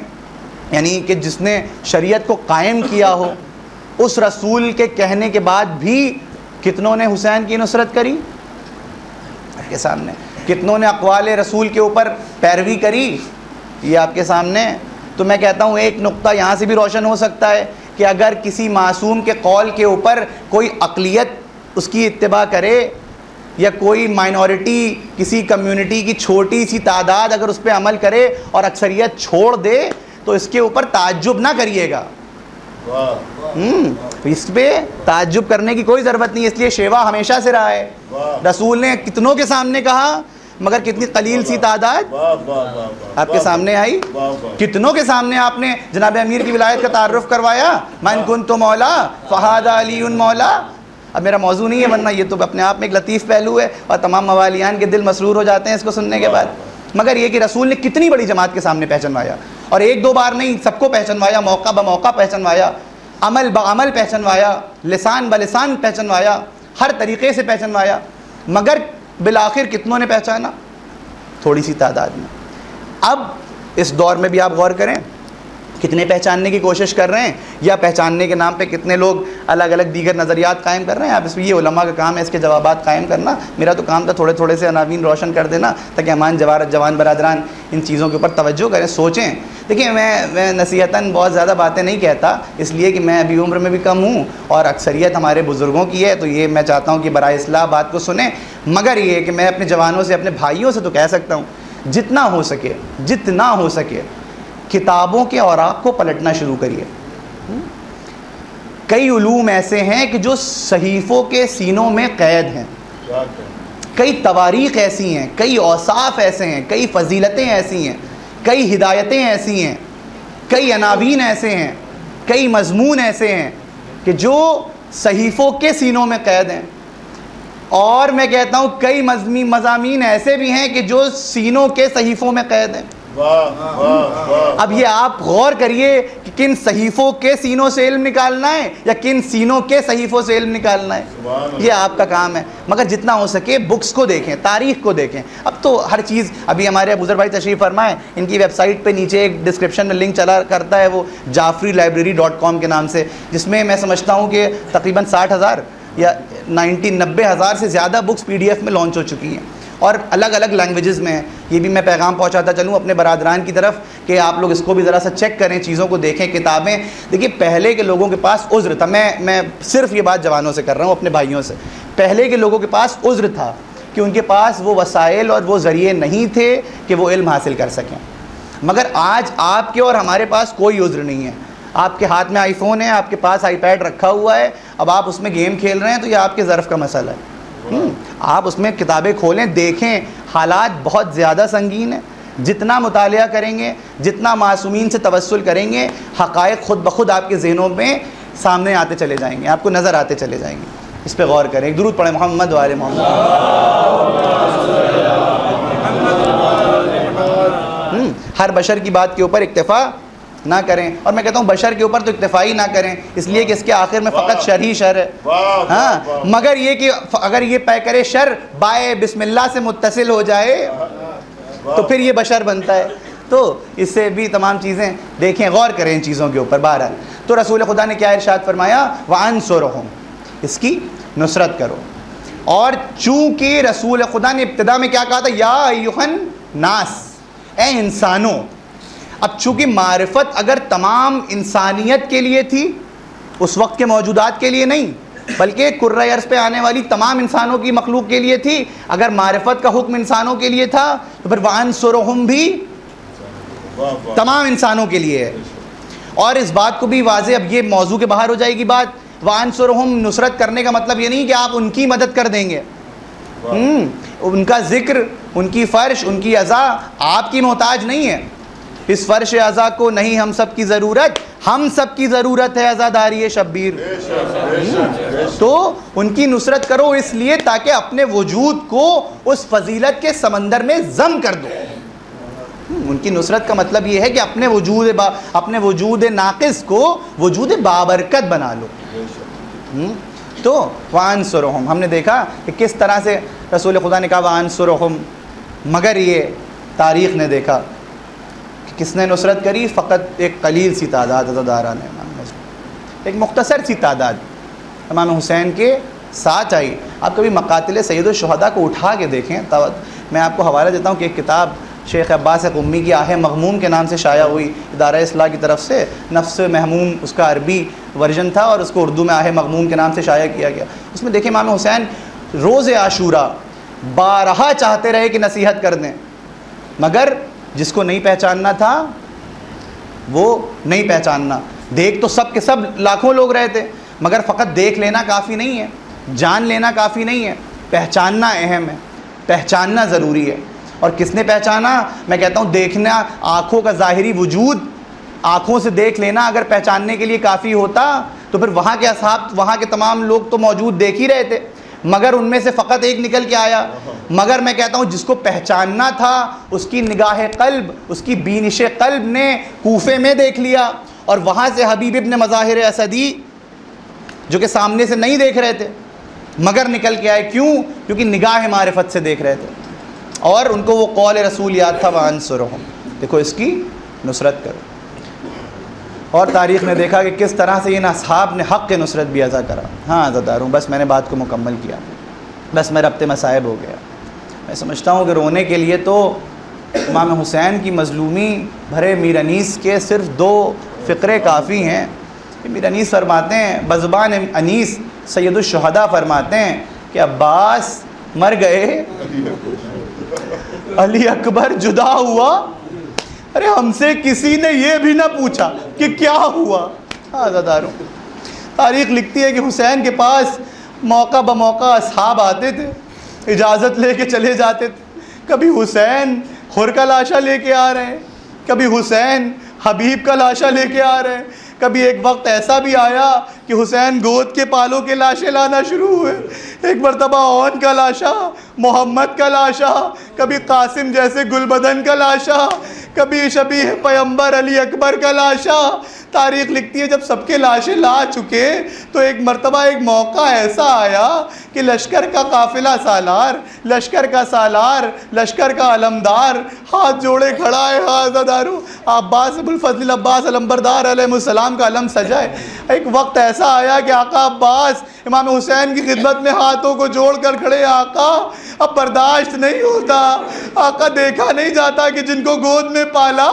یعنی کہ جس نے شریعت کو قائم کیا ہو, اس رسول کے کہنے کے بعد بھی کتنوں نے حسین کی نصرت کری آپ کے سامنے, کتنوں نے اقوال رسول کے اوپر پیروی کری یہ آپ کے سامنے. تو میں کہتا ہوں ایک نقطہ یہاں سے بھی روشن ہو سکتا ہے کہ اگر کسی معصوم کے قول کے اوپر کوئی اقلیت اس کی اتباع کرے, یا کوئی مائنورٹی کسی کمیونٹی کی چھوٹی سی تعداد اگر اس پہ عمل کرے اور اکثریت چھوڑ دے, تو اس کے اوپر تعجب نہ کریے گا. اس پہ تعجب کرنے کی کوئی ضرورت نہیں, اس لیے شیوا ہمیشہ سے رہا ہے. رسول نے کتنوں کے سامنے کہا مگر کتنی قلیل سی تعداد آپ کے سامنے آئی. کتنوں کے سامنے آپ نے جناب امیر کی ولایت کا تعارف کروایا, من کنت مولا فہذا علی مولا. اب میرا موضوع نہیں ہے, ورنہ یہ تو اپنے آپ میں ایک لطیف پہلو ہے اور تمام موالیان کے دل مسرور ہو جاتے ہیں اس کو سننے کے بعد. مگر یہ کہ رسول نے کتنی بڑی جماعت کے سامنے پہچنوایا, اور ایک دو بار نہیں, سب کو پہچنوایا, موقع بموقع پہچنوایا, عمل بعمل پہچنوایا, لسان بلسان پہچنوایا, ہر طریقے سے پہچنوایا. مگر بالآخر کتنوں نے پہچانا؟ تھوڑی سی تعداد میں. اب اس دور میں بھی آپ غور کریں, کتنے پہچاننے کی کوشش کر رہے ہیں، یا پہچاننے کے نام پہ کتنے لوگ الگ الگ دیگر نظریات قائم کر رہے ہیں. اب اس میں یہ علماء کا کام ہے اس کے جوابات قائم کرنا. میرا تو کام تھا تھوڑے تھوڑے سے عناوین روشن کر دینا تاکہ ہمان جوان برادران ان چیزوں کے اوپر توجہ کریں، سوچیں. دیکھیں میں نصیحتاً بہت زیادہ باتیں نہیں کہتا، اس لیے کہ میں ابھی عمر میں بھی کم ہوں اور اکثریت ہمارے بزرگوں کی ہے، تو یہ میں چاہتا ہوں کہ برائے اصلاح بات کو سنیں. مگر یہ کہ میں اپنے جوانوں سے، اپنے بھائیوں سے تو کہہ سکتا ہوں جتنا ہو سکے کتابوں کے اوراق کو پلٹنا شروع کریے. کئی علوم ایسے ہیں کہ جو صحیفوں کے سینوں میں قید ہیں، کئی تواریخ ایسی ہیں، کئی اوصاف ایسے ہیں، کئی فضیلتیں ایسی ہیں، کئی ہدایتیں ایسی ہیں، کئی عناوین ایسے ہیں، کئی مضمون ایسے ہیں کہ جو صحیفوں کے سینوں میں قید ہیں. اور میں کہتا ہوں کئی مضامین ایسے بھی ہیں کہ جو سینوں کے صحیفوں میں قید ہیں. اب یہ آپ غور کریے کہ کن صحیفوں کے سینوں سے علم نکالنا ہے یا کن سینوں کے صحیفوں سے علم نکالنا ہے، یہ آپ کا کام ہے. مگر جتنا ہو سکے بکس کو دیکھیں، تاریخ کو دیکھیں. اب تو ہر چیز، ابھی ہمارے ابوذر بھائی تشریف فرمائے، ان کی ویب سائٹ پہ نیچے ایک ڈسکرپشن میں لنک چلا کرتا ہے وہ jafrilibrary.com کے نام سے، جس میں میں سمجھتا ہوں کہ تقریباً 60,000 یا 90,000 سے زیادہ بکس PDF میں لانچ ہو چکی ہیں اور الگ الگ لینگویجز میں ہیں. یہ بھی میں پیغام پہنچاتا چلوں اپنے برادران کی طرف کہ آپ لوگ اس کو بھی ذرا سا چیک کریں، چیزوں کو دیکھیں، کتابیں دیکھیے. پہلے کے لوگوں کے پاس عذر تھا، میں صرف یہ بات جوانوں سے کر رہا ہوں، اپنے بھائیوں سے. پہلے کے لوگوں کے پاس عذر تھا کہ ان کے پاس وہ وسائل اور وہ ذریعے نہیں تھے کہ وہ علم حاصل کر سکیں. مگر آج آپ کے اور ہمارے پاس کوئی عذر نہیں ہے. آپ کے ہاتھ میں آئی فون ہے، آپ کے پاس آئی پیڈ رکھا ہوا ہے، اب آپ اس میں گیم کھیل رہے ہیں تو یہ آپ کے ظرف کا مسئلہ ہے. آپ اس میں کتابیں کھولیں، دیکھیں. حالات بہت زیادہ سنگین ہیں. جتنا مطالعہ کریں گے، جتنا معصومین سے توسل کریں گے، حقائق خود بخود آپ کے ذہنوں میں سامنے آتے چلے جائیں گے، آپ کو نظر آتے چلے جائیں گے. اس پہ غور کریں. ایک درود پڑھیں محمد و آل محمد. ہر بشر کی بات کے اوپر اکتفا نہ کریں. اور میں کہتا ہوں بشر کے اوپر تو اکتفا ہی نہ کریں، اس لیے کہ اس کے آخر میں فقط شر ہی شر ہے. ہاں، مگر یہ کہ اگر یہ پیکر شر بائے بسم اللہ سے متصل ہو جائے تو پھر یہ بشر بنتا ہے. تو اس سے بھی تمام چیزیں دیکھیں، غور کریں ان چیزوں کے اوپر. بہرحال تو رسول خدا نے کیا ارشاد فرمایا؟ وَأَنصُرْهُمْ، اس کی نصرت کرو. اور چونکہ رسول خدا نے ابتدا میں کیا کہا تھا؟ یا ایھا الناس، اے انسانوں. اب چونکہ معرفت اگر تمام انسانیت کے لیے تھی، اس وقت کے موجودات کے لیے نہیں، بلکہ کرۂ ارض پہ آنے والی تمام انسانوں کی مخلوق کے لیے تھی، اگر معرفت کا حکم انسانوں کے لیے تھا تو پھر وَأَنصُرْهُمْ بھی تمام انسانوں کے لیے ہے. اور اس بات کو بھی واضح، اب یہ موضوع کے باہر ہو جائے گی بات. وَأَنصُرْهُمْ نصرت کرنے کا مطلب یہ نہیں کہ آپ ان کی مدد کر دیں گے. ان کا ذکر، ان کی فرش، ان کی عزا آپ کی محتاج نہیں ہے. اس فرش عزا کو نہیں ہم سب کی ضرورت، ہم سب کی ضرورت ہے عزاداری شبیر. تو ان کی نصرت کرو اس لیے تاکہ اپنے وجود کو اس فضیلت کے سمندر میں ضم کر دو. ان کی نصرت کا مطلب یہ ہے کہ اپنے وجود ناقص کو وجود بابرکت بنا لو. تو وَأَنصُرْهُمْ، ہم نے دیکھا کہ کس طرح سے رسول خدا نے کہا وَأَنصُرْهُمْ. مگر یہ تاریخ نے دیکھا کہ کس نے نصرت کری؟ فقط ایک قلیل سی تعداد عزاداران نے، ایک مختصر سی تعداد امام حسین کے ساتھ آئی. آپ کبھی مقاتل سید الشہداء کو اٹھا کے دیکھیں. میں آپ کو حوالہ دیتا ہوں کہ ایک کتاب شیخ عباس قمی کی آہ مغموم کے نام سے شائع ہوئی ادارہ اصلاح کی طرف سے. نفس محموم اس کا عربی ورژن تھا اور اس کو اردو میں آہ مغموم کے نام سے شائع کیا گیا. اس میں دیکھیں امام حسین روز عاشورہ بارہا چاہتے رہے کہ نصیحت کر دیں، مگر جس کو نہیں پہچاننا تھا وہ نہیں پہچاننا. دیکھ تو سب کے سب لاکھوں لوگ رہے تھے، مگر فقط دیکھ لینا کافی نہیں ہے، جان لینا کافی نہیں ہے، پہچاننا اہم ہے، پہچاننا ضروری ہے. اور کس نے پہچانا؟ میں کہتا ہوں دیکھنا، آنکھوں کا ظاہری وجود آنکھوں سے دیکھ لینا اگر پہچاننے کے لیے کافی ہوتا تو پھر وہاں کے اصحاب، وہاں کے تمام لوگ تو موجود دیکھ ہی رہے تھے، مگر ان میں سے فقط ایک نکل کے آیا. مگر میں کہتا ہوں جس کو پہچاننا تھا اس کی نگاہ قلب، اس کی بینش قلب نے کوفے میں دیکھ لیا، اور وہاں سے حبیب ابن مظاہر اسدی جو کہ سامنے سے نہیں دیکھ رہے تھے مگر نکل کے آئے. کیوں؟ کیونکہ نگاہ معرفت سے دیکھ رہے تھے اور ان کو وہ قول رسول یاد تھا وَأَنصُرْهُمْ، دیکھو اس کی نصرت کرو. اور تاریخ نے دیکھا کہ کس طرح سے ان اصحاب نے حق کے نصرت بھی عطا کرا۔ ہاں عزاداروں، بس میں نے بات کو مکمل کیا، بس میں ربط مصائب ہو گیا۔ میں سمجھتا ہوں کہ رونے کے لیے تو امام حسین کی مظلومی بھرے میر انیس کے صرف 2 فقرے کافی ہیں۔ میر انیس فرماتے ہیں، بزبان انیس سید الشہداء فرماتے ہیں کہ عباس مر گئے، علی اکبر جدا ہوا، ارے ہم سے کسی نے یہ بھی نہ پوچھا کہ کیا ہوا۔ عزاداروں، تاریخ لکھتی ہے کہ حسین کے پاس موقع بموقع اصحاب آتے تھے، اجازت لے کے چلے جاتے تھے۔ کبھی حسین حر کا لاشا لے کے آ رہے ہیں، کبھی حسین حبیب کا لاشا لے کے آ رہے ہیں، کبھی ایک وقت ایسا بھی آیا کہ حسین گود کے پالوں کے لاشیں لانا شروع ہوئے۔ ایک مرتبہ اون کا لاشا، محمد کا لاشا، کبھی قاسم جیسے گل بدن کا لاشا، کبھی شبیہ پیمبر علی اکبر کا لاشا۔ تاریخ لکھتی ہے جب سب کے لاشیں لا چکے تو ایک مرتبہ ایک موقع ایسا آیا کہ لشکر کا قافلہ سالار، لشکر کا سالار، لشکر کا علمدار ہاتھ جوڑے کھڑا ہے۔ عزادارو، عباس ابوالفضل عباس علمبردار علیہ السلام کا علم سجا ہے۔ ایک وقت ایسا آیا کہ آقا عباس امام حسین کی خدمت میں ہاتھوں کو جوڑ کر کھڑے، آقا اب برداشت نہیں ہوتا، آقا دیکھا نہیں جاتا کہ جن کو گود میں پالا،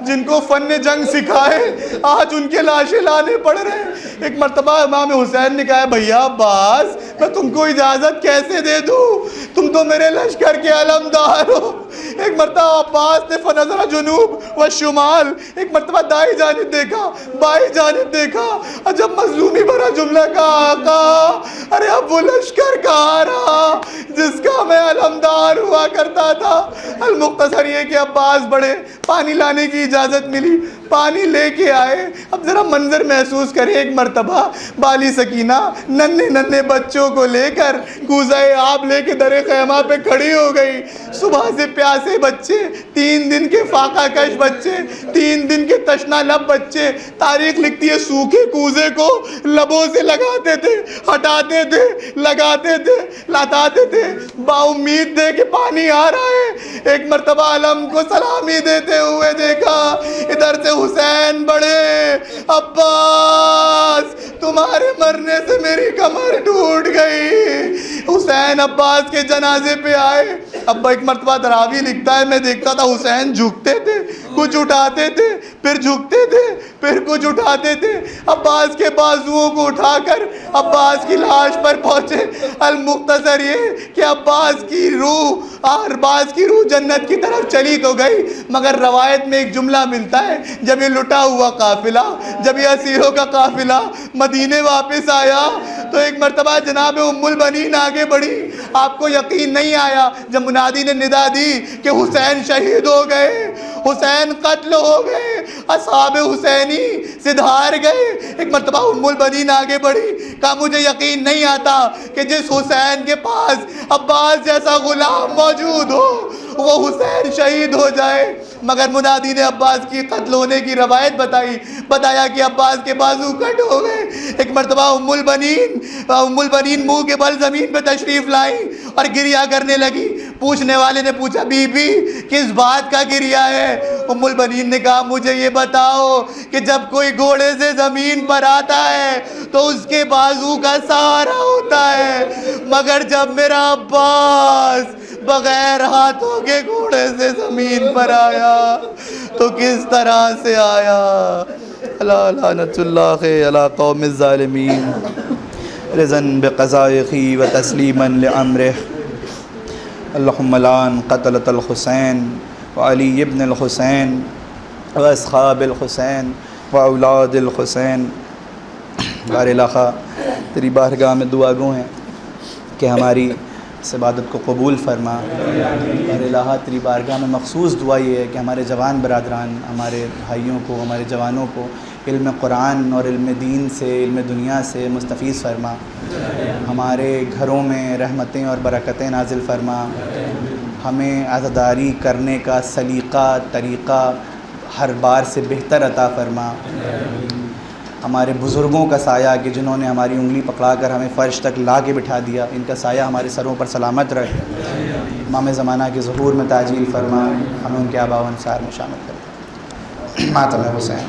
جن کو فن جنگ سکھائے، آج ان کے لاشیں لانے پڑ رہے ہیں۔ ایک مرتبہ امام حسین نے کہا، بھیا عباس میں تم کو اجازت کیسے دے دوں، تم تو میرے لشکر کے علمدار ہو۔ ایک مرتبہ عباس نے فنظر جنوب و شمال، ایک مرتبہ دائیں جانب دیکھا، بائیں جانب دیکھا، اور جب مظلومی بھرا جملہ کہا، آقا ارے اب وہ لشکر کہاں رہا جس کا میں علمدار ہوا کرتا تھا۔ المختصر یہ کہ عباس بڑے، پانی لانے کی اجازت ملی، پانی لے کے آئے۔ اب ذرا منظر محسوس کریں، ایک مرتبہ بالی سکینہ ننھے ننھے بچوں کو لے کر کوزہ آب لے کے در خیمہ پہ کھڑی ہو گئی۔ صبح سے پیاسے بچے، 3 دن کے فاقہ کش بچے، 3 دن کے تشنہ لب بچے۔ تاریخ لکھتی ہے سوکھے کوزے کو لبوں سے لگاتے تھے، ہٹاتے تھے، لگاتے تھے، لاتاتے تھے، با امید دے کہ پانی آ رہا ہے۔ ایک مرتبہ علم کو سلامی دیتے ہوئے دیکھا، ادھر سے حسین بڑھے، عباس تمہارے مرنے سے میری کمر ٹوٹ گئی۔ حسین عباس کے جنازے پہ آئے۔ اب ایک مرتبہ تراویح لکھتا ہے، میں دیکھتا تھا حسین جھکتے تھے، کچھ اٹھاتے تھے، پھر جھکتے تھے، پھر کچھ اٹھاتے تھے، عباس کے بازوؤں کو اٹھا کر عباس کی لاش پر پہنچے۔ المختصر یہ کہ عباس کی روح جنت کی طرف چلی تو گئی، مگر روایت میں ایک جملہ ملتا ہے، جب یہ لٹا ہوا قافلہ، جب یہ اسیروں کا قافلہ مدینے واپس آیا تو ایک مرتبہ جناب ام البنین آگے بڑھی۔ آپ کو یقین نہیں آیا جب منادی نے ندا دی کہ حسین شہید ہو گئے، حسین قتل ہو گئے، اصحاب حسینی سدھار گئے۔ ایک مرتبہ ام البنین آگے بڑھی، کہا مجھے یقین نہیں آتا کہ جس حسین کے پاس عباس جیسا غلام موجود ہو وہ حسین شہید ہو جائے، مگر منادی نے عباس کی قتل ہونے کی روایت بتایا کہ عباس کے بازو کٹ ہو گئے۔ ایک مرتبہ ام البنین منہ کے بل زمین پہ تشریف لائیں اور گریہ کرنے لگی۔ پوچھنے والے نے پوچھا، بی بی کس بات کا گریہ ہے؟ ام البنین نے کہا، مجھے یہ بتاؤ کہ جب کوئی گھوڑے سے زمین پر آتا ہے تو اس کے بازو کا سہارا ہوتا ہے، مگر جب میرا عباس بغیر ہاتھوں کے گھوڑے سے زمین پر آیا تو کس طرح سے آیا؟ الا لعنت اللہ علی قوم الظالمین رضا بقضائه وتسلیما لامره اللهم لعن قتلة الحسین وعلی ابن الحسین واصحاب الحسین واولاد الحسین۔ بار الہ تیری بارگاہ میں دعا گو ہیں کہ ہماری اس عبادت کو قبول فرما۔ بار الہ تیری بارگاہ میں مخصوص دعا یہ ہے کہ ہمارے جوان برادران، ہمارے بھائیوں کو، ہمارے جوانوں کو علم قرآن اور علم دین سے، علم دنیا سے مستفیض فرما، ہمارے گھروں میں رحمتیں اور برکتیں نازل فرما، ہمیں عزاداری کرنے کا سلیقہ طریقہ ہر بار سے بہتر عطا فرما، ہمارے بزرگوں کا سایہ کہ جنہوں نے ہماری انگلی پکڑا کر ہمیں فرش تک لا کے بٹھا دیا، ان کا سایہ ہمارے سروں پر سلامت رہے، امام زمانہ کے ظہور میں تعجیل فرما، ہمیں ان کے آباء و انصار میں شامل کر۔ ماتم حسین۔